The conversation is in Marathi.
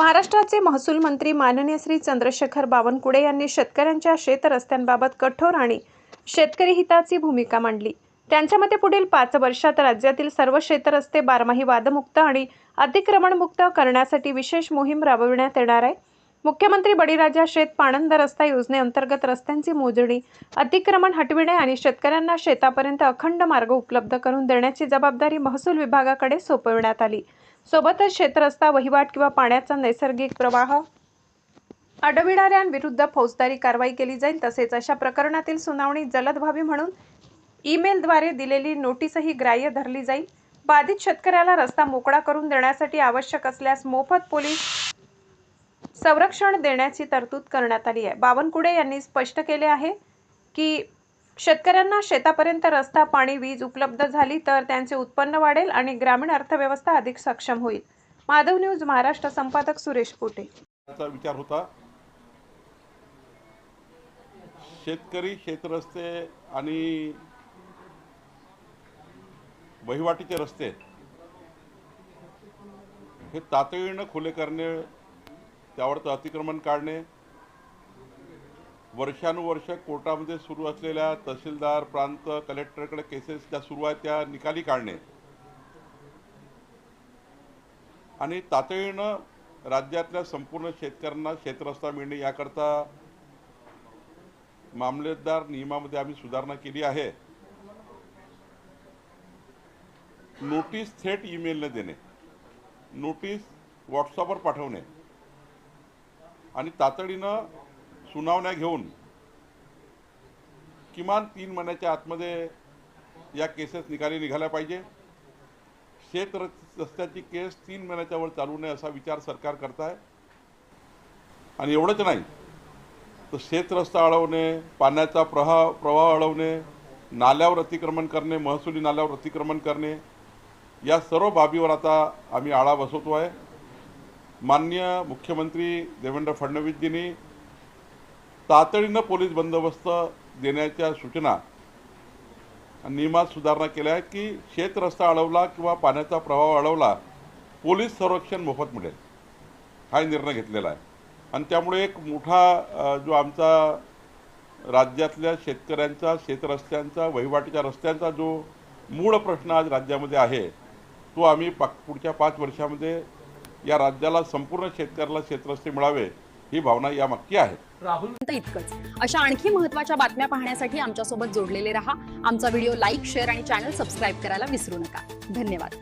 महाराष्ट्राचे महसूल मंत्री माननीय श्री चंद्रशेखर बावनकुळे यांनी शेतकऱ्यांच्या शेत रस्त्यांबाबत कठोर आणि शेतकरी हिताची भूमिका मांडली। त्यांच्या मते पुढील 5 वर्षात राज्यातील सर्व शेतरस्ते बारमाही वादमुक्त आणि अतिक्रमणमुक्त करण्यासाठी विशेष मोहीम राबविण्यात येणार आहे। मुख्यमंत्री बळीराजा शेत पाणंद रस्ता योजनेअंतर्गत रस्त्यांची मोजणी, अतिक्रमण हटविणे आणि शेतकऱ्यांना शेतापर्यंत अखंड मार्ग उपलब्ध करून देण्याची जबाबदारी महसूल विभागाकडे सोपविण्यात आली। सोबतच शेतरस्ता वहिवाट किंवा पाण्याचा नैसर्गिक प्रवाह अडविणाऱ्यांविरुद्ध फौजदारी कारवाई केली जाईल। तसेच अशा प्रकरणातील सुनावणी जलद व्हावी म्हणून ईमेलद्वारे दिलेली नोटीसही ग्राह्य धरली जाईल। बाधित शेतकऱ्याला रस्ता मोकळा करून देण्यासाठी आवश्यक असल्यास मोफत पोलीस संरक्षण देण्याची तरतूद करण्यात आली आहे। बावनकुळे यांनी स्पष्ट केले आहे की शेतकऱ्यांना शेतापर्यंत रस्ता, पाणी, वीज उपलब्ध झाली तर त्यांचे उत्पन्न वाढेल आणि ग्रामीण अर्थव्यवस्था अधिक सक्षम होईल। माधव न्यूज महाराष्ट्र संपादक सुरेश पोटे। विचार होता शेतकरी शेतरस्ते आणि वहिवाटीचे रस्ते हे तातडीने खुले करणे, त्यावरचं अतिक्रमण काढणे, वर्षानुवर्ष कोर्टामध्ये सुरू असलेल्या तहसीलदार, प्रांत, कलेक्टरकडे केसेस ज्या सुरू आहेत त्या निकाली काढणे आणि तातडीनं राज्यातल्या संपूर्ण शेतकऱ्यांना शेतरस्ता मिळणे याकरता मामलेदार नियमामध्ये आम्ही सुधारणा केली आहे। नोटीस थेट ईमेलने देणे, नोटीस व्हॉट्सअपवर पाठवणे आणि तातडीनं सुनावण्या घेऊन किमान 3 महिन्याच्या आतमध्ये या केसेस निकाली निघाल्या पाहिजे। शेत रस्त्याची केस 3 महिन्याच्या वर चालू नये असा विचार सरकार करत आहे। आणि एवढंच नाही तर शेत रस्ता अडवणे, पाण्याचा प्रवाह अडवणे, नाल्यावर अतिक्रमण करणे, महसुली नाल्यावर अतिक्रमण करणे, या सर्व बाबीवर आता आम्ही आळा बसवतो आहे। माननीय मुख्यमंत्री देवेंद्र फडणवीसजींनी तातडीनं पोलीस बंदोबस्त देण्याच्या सूचना नियमात सुधारणा केल्या आहेत की शेत रस्ता अडवला किंवा पाण्याचा प्रवाह अडवला पोलीस संरक्षण मोफत मिळेल, हा निर्णय घेतलेला आहे। आणि त्यामुळे एक मोठा जो आमचा राज्यातल्या शेतकऱ्यांचा शेतरस्त्यांचा वहिवाटीच्या रस्त्यांचा जो मूळ प्रश्न आज राज्यामध्ये आहे तो आम्ही पुढच्या 5 वर्षामध्ये या राज्याला संपूर्ण शेतकऱ्याला शेतरस्ते मिळावे ही भावना यामागची आहे। राहुल इतकंच अशा आणखी महत्त्वाच्या बातम्या पाहण्यासाठी आमच्या सोबत जोडलेले रहा। आमचा व्हिडिओ लाईक, शेअर आणि चॅनल सबस्क्राइब करायला विसरू नका। धन्यवाद।